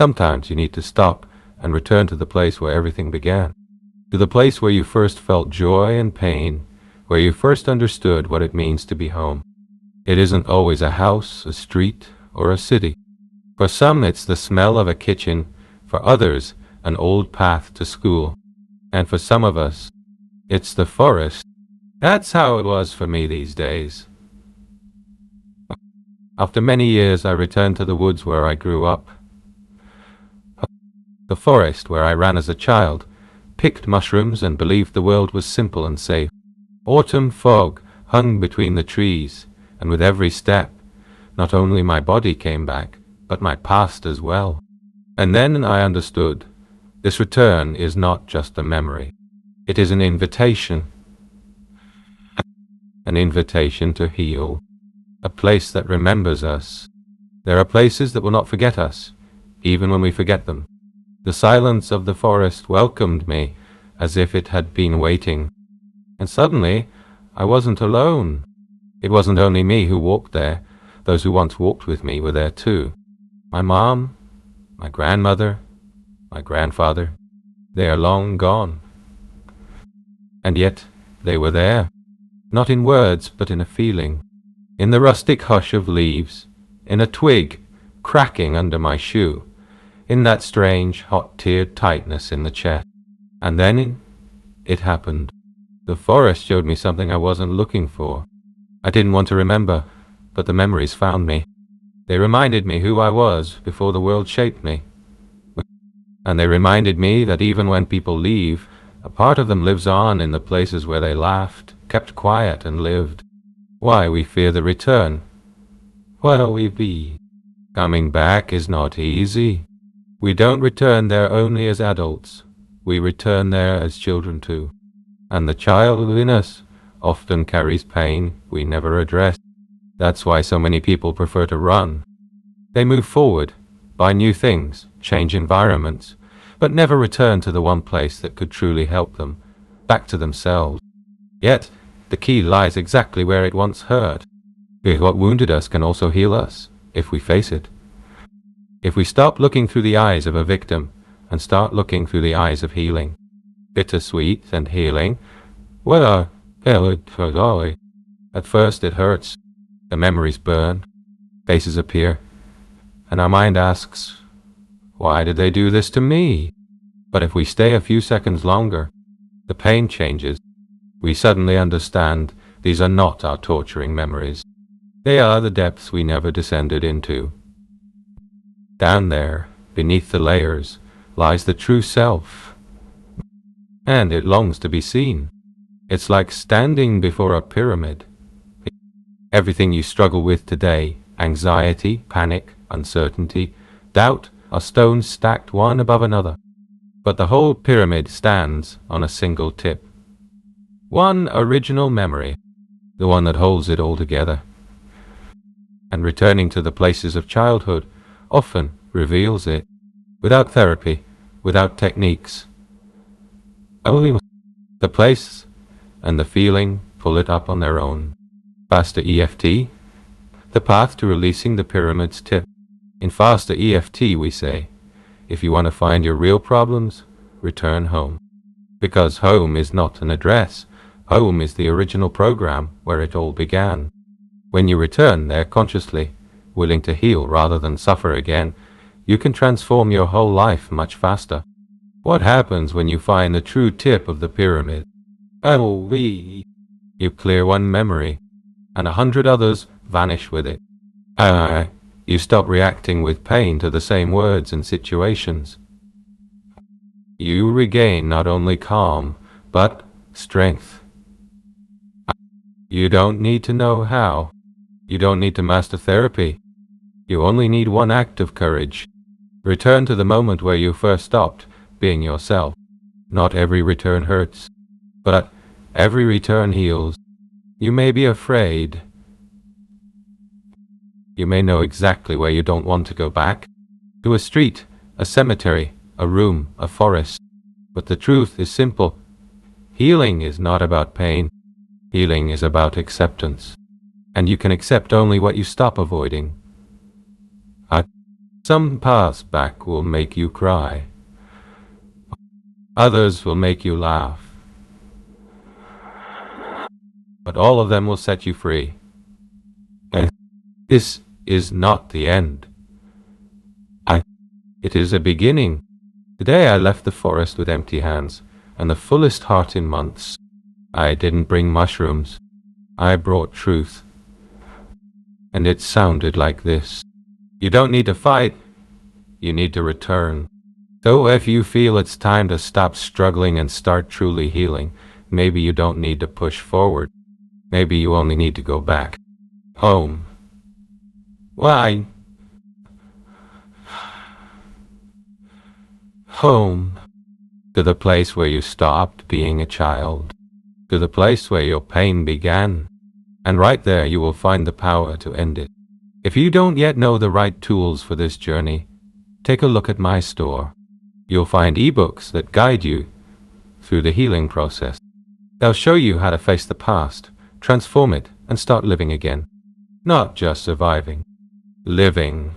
Sometimes you need to stop and return to the place where everything began, to the place where you first felt joy and pain, where you first understood what it means to be home. It isn't always a house, a street, or a city. For some, it's the smell of a kitchen, for others, an old path to school, and for some of us, it's the forest. That's how it was for me these days. After many years, I returned to the woods where I grew up, the forest where I ran as a child, picked mushrooms and believed the world was simple and safe. Autumn fog hung between the trees, and with every step, not only my body came back, but my past as well. And then I understood, this return is not just a memory. It is an invitation to heal, a place that remembers us. There are places that will not forget us, even when we forget them. The silence of the forest welcomed me as if it had been waiting. And suddenly, I wasn't alone. It wasn't only me who walked there. Those who once walked with me were there too. My mom, my grandmother, my grandfather, they are long gone. And yet, they were there. Not in words, but in a feeling. In the rustic hush of leaves, in a twig cracking under my shoe, in that strange, hot-teared tightness in the chest. And then it happened. The forest showed me something I wasn't looking for. I didn't want to remember, but the memories found me. They reminded me who I was before the world shaped me. And they reminded me that even when people leave, a part of them lives on in the places where they laughed, kept quiet, and lived. Why we fear the return? Well, we be. Coming back is not easy. We don't return there only as adults. We return there as children too. And the child within us often carries pain we never address. That's why so many people prefer to run. They move forward, buy new things, change environments, but never return to the one place that could truly help them, back to themselves. Yet, the key lies exactly where it once hurt. Because what wounded us can also heal us, if we face it. If we stop looking through the eyes of a victim and start looking through the eyes of healing. Bittersweet and healing. Well, at first it hurts. The memories burn. Faces appear. And our mind asks, why did they do this to me? But if we stay a few seconds longer, the pain changes. We suddenly understand these are not our torturing memories. They are the depths we never descended into. Down there, beneath the layers, lies the true self. And it longs to be seen. It's like standing before a pyramid. Everything you struggle with today, anxiety, panic, uncertainty, doubt, are stones stacked one above another. But the whole pyramid stands on a single tip. One original memory, the one that holds it all together. And returning to the places of childhood often reveals it, without therapy, without techniques. Only the place and the feeling pull it up on their own. Faster EFT, the path to releasing the pyramid's tip. In faster EFT we say, if you want to find your real problems, return home. Because home is not an address. Home is the original program where it all began. When you return there consciously, willing to heal rather than suffer again, you can transform your whole life much faster. What happens when you find the true tip of the pyramid? You clear one memory, and 100 others vanish with it. You stop reacting with pain to the same words and situations. You regain not only calm, but strength. You don't need to know how. You don't need to master therapy. You only need one act of courage. Return to the moment where you first stopped being yourself. Not every return hurts, but every return heals. You may be afraid. You may know exactly where you don't want to go back. To a street, a cemetery, a room, a forest. But the truth is simple. Healing is not about pain. Healing is about acceptance. And you can accept only what you stop avoiding. Some paths back will make you cry. Others will make you laugh. But all of them will set you free. And this is not the end. It is a beginning. Today I left the forest with empty hands and the fullest heart in months. I didn't bring mushrooms. I brought truth. And it sounded like this. You don't need to fight. You need to return. So if you feel it's time to stop struggling and start truly healing, maybe you don't need to push forward. Maybe you only need to go back. Home. Why? Home. To the place where you stopped being a child. To the place where your pain began. And right there you will find the power to end it. If you don't yet know the right tools for this journey, take a look at my store. You'll find ebooks that guide you through the healing process. They'll show you how to face the past, transform it, and start living again. Not just surviving. Living.